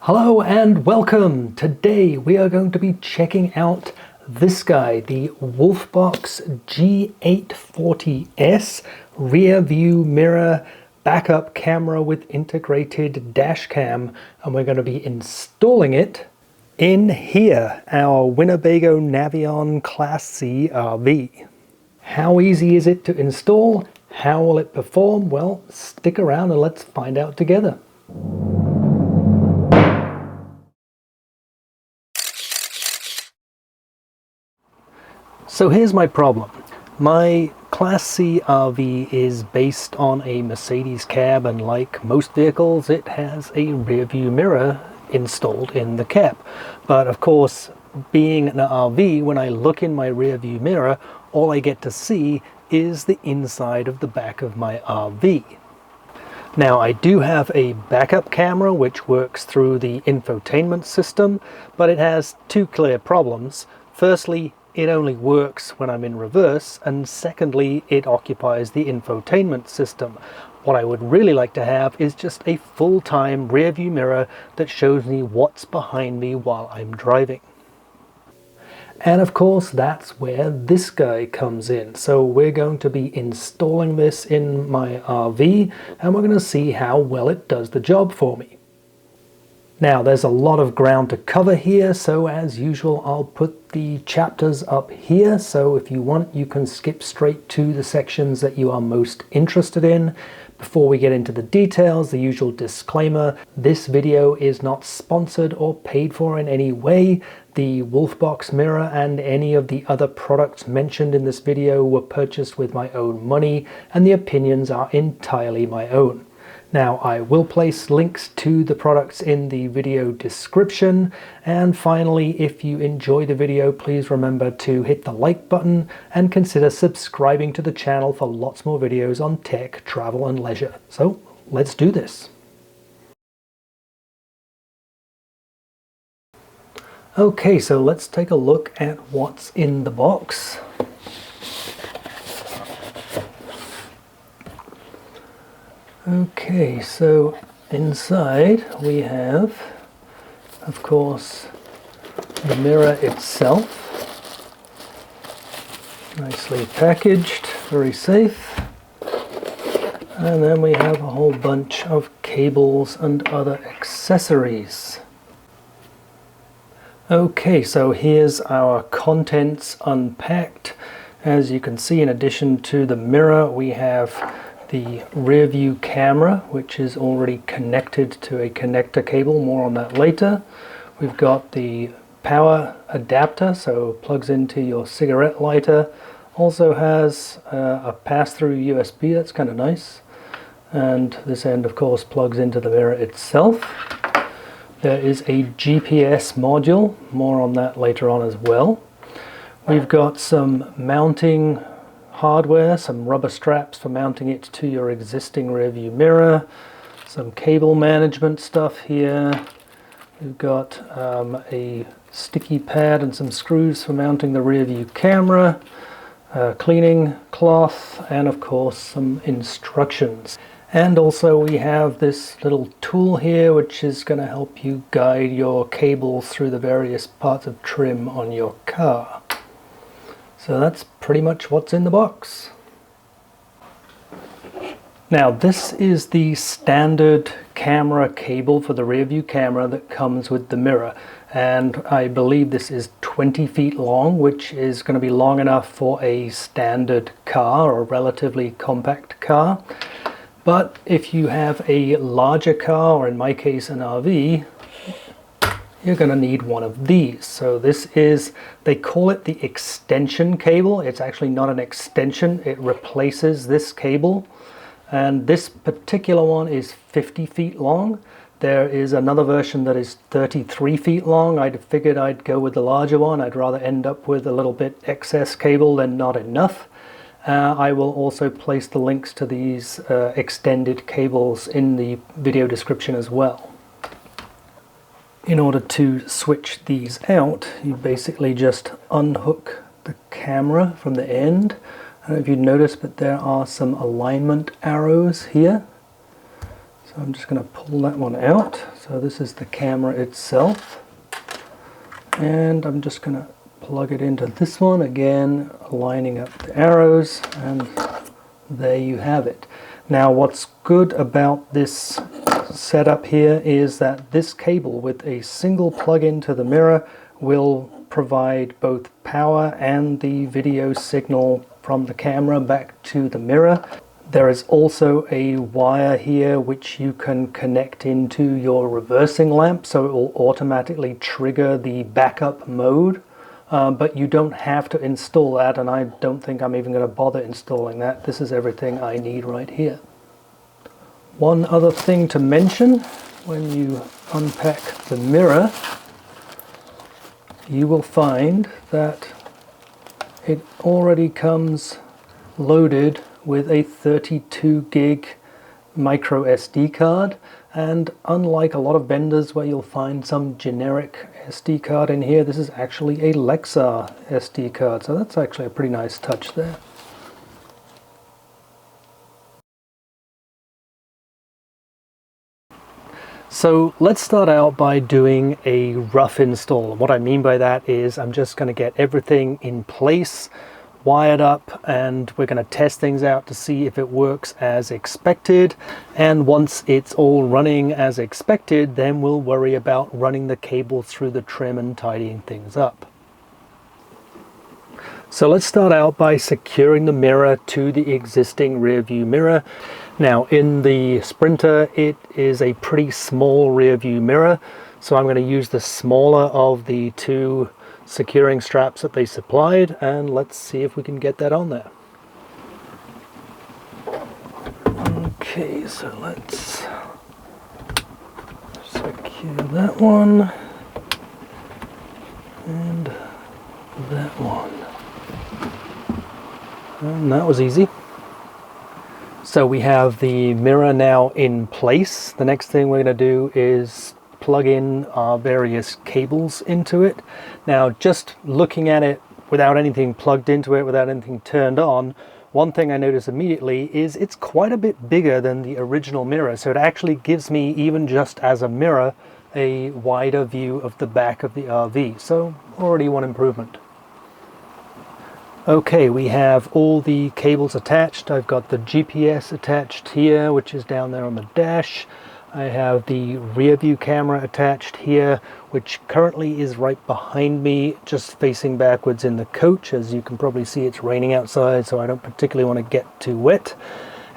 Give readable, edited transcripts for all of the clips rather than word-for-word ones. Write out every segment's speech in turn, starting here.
Hello and welcome! Today we are going to be checking out this guy, the Wolfbox G840S rear view mirror backup camera with integrated dash cam, and we're going to be installing it in here, our Winnebago Navion Class C RV. How easy is it to install? How will it perform? Well, stick around and let's find out together. So here's my problem. My Class C RV is based on a Mercedes cab, and like most vehicles it has a rear view mirror installed in the cab. But of course, being an RV, when I look in my rear view mirror, all I get to see is the inside of the back of my RV. Now, I do have a backup camera which works through the infotainment system, but it has two clear problems. Firstly, it only works when I'm in reverse, and secondly, it occupies the infotainment system. What I would really like to have is just a full-time rear view mirror that shows me what's behind me while I'm driving. And of course, that's where this guy comes in. So we're going to be installing this in my RV, and we're going to see how well it does the job for me. Now, there's a lot of ground to cover here, so as usual, I'll put the chapters up here. So if you want, you can skip straight to the sections that you are most interested in. Before we get into the details, the usual disclaimer: this video is not sponsored or paid for in any way. The Wolfbox mirror and any of the other products mentioned in this video were purchased with my own money, and the opinions are entirely my own. Now, I will place links to the products in the video description. And finally, if you enjoy the video, please remember to hit the like button and consider subscribing to the channel for lots more videos on tech, travel, and leisure. So let's do this. Okay, so let's take a look at what's in the box. Okay, so inside we have, of course, the mirror itself, nicely packaged, very safe. And then we have a whole bunch of cables and other accessories. Okay, so here's our contents unpacked. As you can see, in addition to the mirror, we have the rear view camera, which is already connected to a connector cable. More on that later. We've got the power adapter, so plugs into your cigarette lighter. Also has a pass-through USB, that's kind of nice. And this end, of course, plugs into the mirror itself. There is a GPS module, more on that later on as well. We've got some mounting hardware, some rubber straps for mounting it to your existing rear view mirror, some cable management stuff here. We've got a sticky pad and some screws for mounting the rear view camera, cleaning cloth, and of course some instructions. And also we have this little tool here which is going to help you guide your cables through the various parts of trim on your car. So that's pretty much what's in the box. Now, this is the standard camera cable for the rear view camera that comes with the mirror. And I believe this is 20 feet long, which is going to be long enough for a standard car or a relatively compact car. But if you have a larger car, or in my case an RV, you're going to need one of these. So this is, they call it the extension cable. It's actually not an extension, it replaces this cable. And this particular one is 50 feet long. There is another version that is 33 feet long. I figured I'd go with the larger one. I'd rather end up with a little bit excess cable than not enough. I will also place the links to these extended cables in the video description as well. In order to switch these out, you basically just unhook the camera from the end. I don't know if you noticed, but there are some alignment arrows here. So I'm just going to pull that one out. So this is the camera itself. And I'm just going to plug it into this one again, lining up the arrows, and there you have it. Now what's good about this setup here is that this cable with a single plug-in to the mirror will provide both power and the video signal from the camera back to the mirror. There is also a wire here which you can connect into your reversing lamp, so it will automatically trigger the backup mode. But you don't have to install that, and I don't think I'm even going to bother installing that. This is everything I need right here. One other thing to mention, when you unpack the mirror, you will find that it already comes loaded with a 32 gig micro SD card, and unlike a lot of vendors where you'll find some generic SD card in here, this is actually a Lexar SD card, so that's actually a pretty nice touch there. So let's start out by doing a rough install. And what I mean by that is I'm just going to get everything in place, wired up, and we're going to test things out to see if it works as expected. And once it's all running as expected, then we'll worry about running the cable through the trim and tidying things up. So let's start out by securing the mirror to the existing rear view mirror. Now in the Sprinter, it is a pretty small rear view mirror, so I'm going to use the smaller of the two securing straps that they supplied, and let's see if we can get that on there. Okay, so let's secure that one and that one. And that was easy. So we have the mirror now in place. The next thing we're going to do is plug in our various cables into it. Now, just looking at it without anything plugged into it, without anything turned on, one thing I notice immediately is it's quite a bit bigger than the original mirror. So it actually gives me, even just as a mirror, a wider view of the back of the RV. So already one improvement. Okay, we have all the cables attached. I've got the GPS attached here, which is down there on the dash. I have the rear view camera attached here, which currently is right behind me, just facing backwards in the coach. As you can probably see, it's raining outside, so I don't particularly want to get too wet.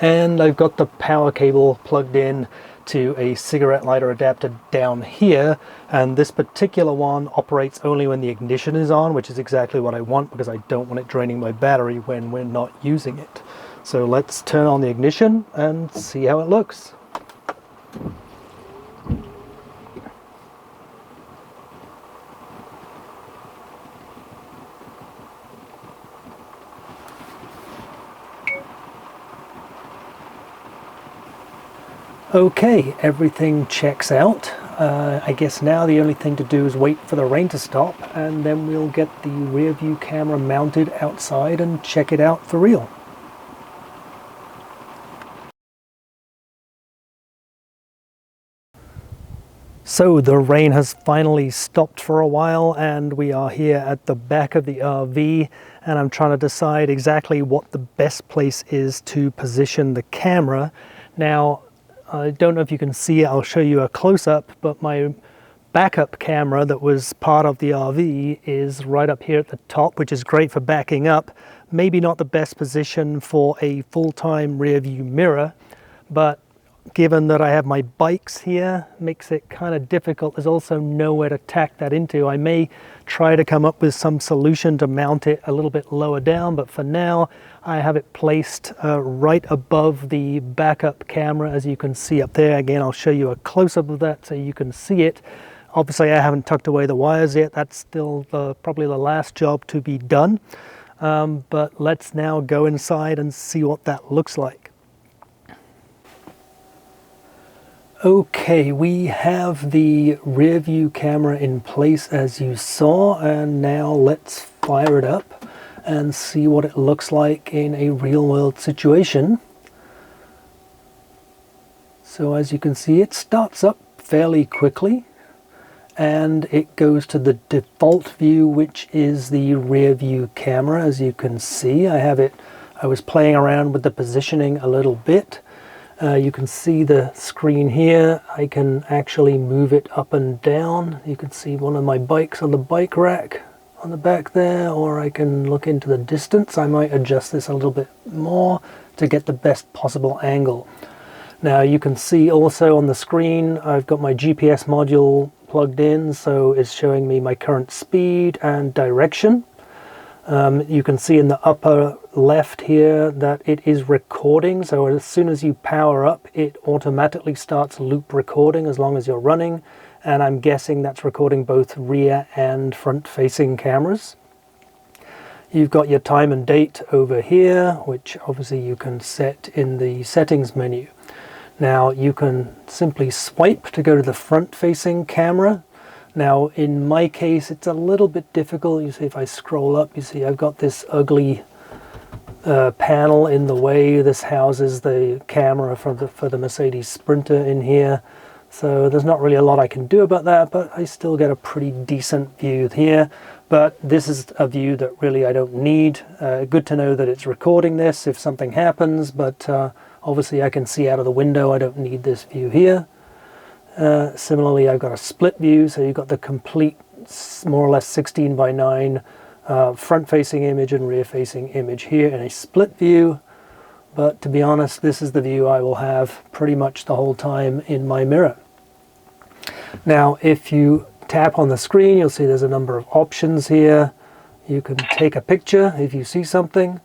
And I've got the power cable plugged in to a cigarette lighter adapter down here, and this particular one operates only when the ignition is on, which is exactly what I want because I don't want it draining my battery when we're not using it. So let's turn on the ignition and see how it looks. Okay, everything checks out. I guess now the only thing to do is wait for the rain to stop, and then we'll get the rear view camera mounted outside and check it out for real. So the rain has finally stopped for a while, and we are here at the back of the RV, and I'm trying to decide exactly what the best place is to position the camera. Now, I don't know if you can see it, I'll show you a close-up, but my backup camera that was part of the RV is right up here at the top, which is great for backing up. Maybe not the best position for a full-time rear view mirror, but given that I have my bikes here, makes it kind of difficult. There's also nowhere to tack that into. I may try to come up with some solution to mount it a little bit lower down, but for now I have it placed right above the backup camera, as you can see up there. Again, I'll show you a close-up of that so you can see it. Obviously I haven't tucked away the wires yet. That's still probably the last job to be done. But let's now go inside and see what that looks like. Okay, we have the rear view camera in place as you saw, and now let's fire it up and see what it looks like in a real world situation. So as you can see, it starts up fairly quickly, and it goes to the default view, which is the rear view camera. As you can see, I was playing around with the positioning a little bit. You can see the screen here. I can actually move it up and down. You can see one of my bikes on the bike rack on the back there, or I can look into the distance. I might adjust this a little bit more to get the best possible angle. Now you can see also on the screen I've got my GPS module plugged in, so it's showing me my current speed and direction. You can see in the upper left here that it is recording, so as soon as you power up it automatically starts loop recording as long as you're running, and I'm guessing that's recording both rear and front facing cameras. You've got your time and date over here, which obviously you can set in the settings menu. Now you can simply swipe to go to the front facing camera. Now in my case it's a little bit difficult. You see if I scroll up, you see I've got this ugly panel in the way. This houses the camera for the Mercedes Sprinter in here. So there's not really a lot I can do about that, but I still get a pretty decent view here. But this is a view that really I don't need. Good to know that it's recording this if something happens, but obviously I can see out of the window. I don't need this view here. Similarly, I've got a split view, so you've got the complete more or less 16 by 9 front-facing image and rear-facing image here in a split view. But to be honest, this is the view I will have pretty much the whole time in my mirror. Now, if you tap on the screen, you'll see there's a number of options here. You can take a picture if you see something.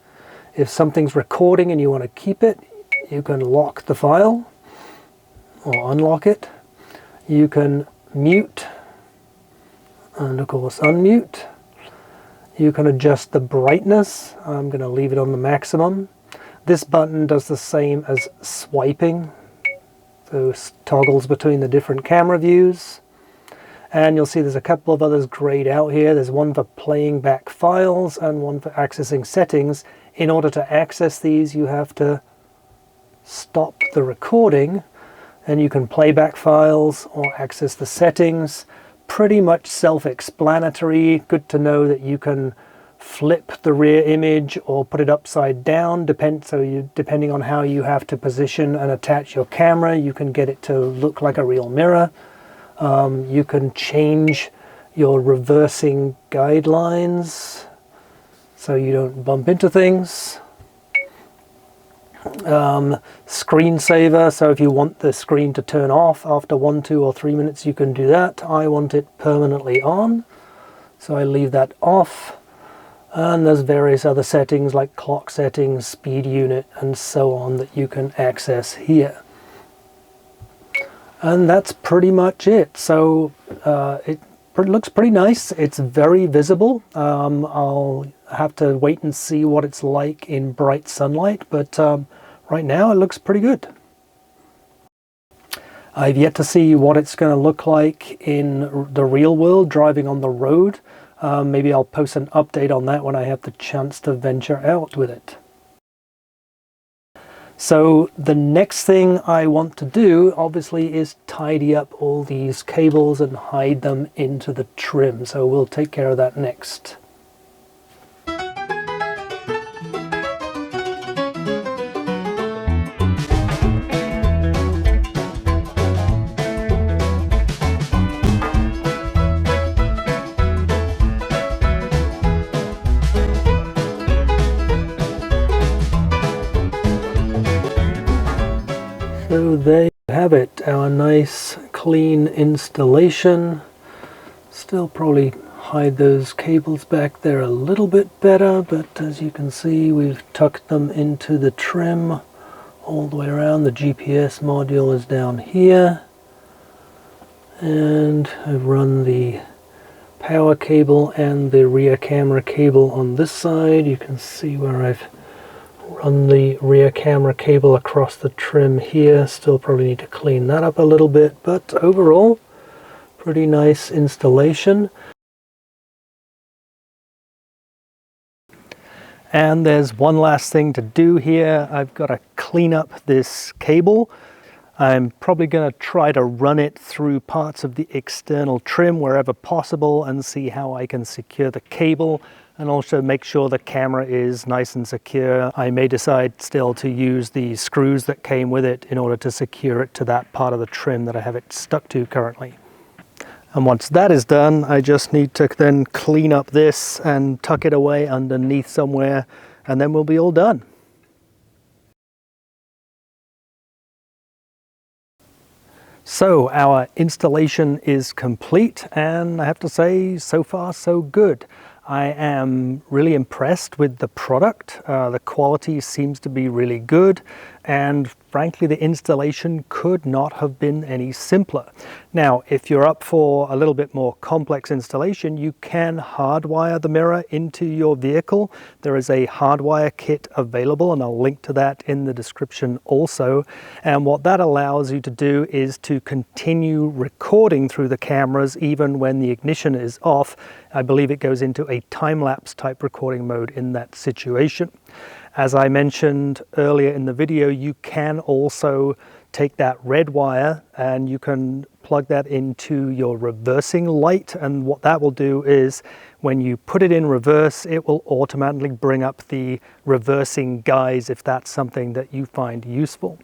If something's recording and you want to keep it, you can lock the file or unlock it. You can mute and of course unmute. You can adjust the brightness. I'm going to leave it on the maximum. This button does the same as swiping, so toggles between the different camera views. And you'll see there's a couple of others grayed out here. There's one for playing back files and one for accessing settings. In order to access these, you have to stop the recording, and you can play back files or access the settings. Pretty much self-explanatory. Good to know that you can flip the rear image or put it upside down, depending on how you have to position and attach your camera, you can get it to look like a real mirror. You can change your reversing guidelines so you don't bump into things. Screensaver, so if you want the screen to turn off after 1, 2 or 3 minutes, you can do that. I want it permanently on, so I leave that off. And there's various other settings like clock settings, speed unit, and so on that you can access here. And that's pretty much it. So it looks pretty nice. It's very visible. I'll have to wait and see what it's like in bright sunlight, but right now it looks pretty good. I've yet to see what it's going to look like in the real world driving on the road. Maybe I'll post an update on that when I have the chance to venture out with it. So the next thing I want to do obviously is tidy up all these cables and hide them into the trim. So we'll take care of that next. So there you have it, our nice clean installation. Still probably hide those cables back there a little bit better, but as you can see we've tucked them into the trim all the way around. The GPS module is down here, and I've run the power cable and the rear camera cable on this side. You can see where I've run the rear camera cable across the trim here. Still probably need to clean that up a little bit, but overall pretty nice installation. And there's one last thing to do here. I've got to clean up this cable. I'm probably going to try to run it through parts of the external trim wherever possible and see how I can secure the cable and also make sure the camera is nice and secure. I may decide still to use the screws that came with it in order to secure it to that part of the trim that I have it stuck to currently. And once that is done, I just need to then clean up this and tuck it away underneath somewhere, and then we'll be all done. So our installation is complete, and I have to say, so far so good. I am really impressed with the product. The quality seems to be really good, and frankly the installation could not have been any simpler. Now, if you're up for a little bit more complex installation, you can hardwire the mirror into your vehicle. There is a hardwire kit available, and I'll link to that in the description also. And what that allows you to do is to continue recording through the cameras even when the ignition is off. I believe it goes into a time-lapse type recording mode in that situation. As I mentioned earlier in the video, you can also take that red wire and you can plug that into your reversing light, and what that will do is when you put it in reverse, it will automatically bring up the reversing guise if that's something that you find useful.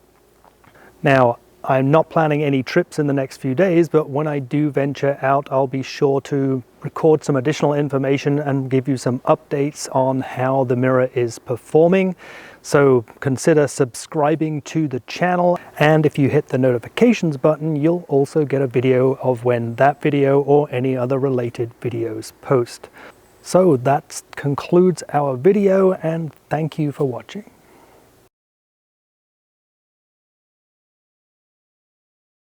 Now, I'm not planning any trips in the next few days, but when I do venture out, I'll be sure to record some additional information and give you some updates on how the mirror is performing. So consider subscribing to the channel, and if you hit the notifications button, you'll also get a video of when that video or any other related videos post. So that concludes our video, and thank you for watching.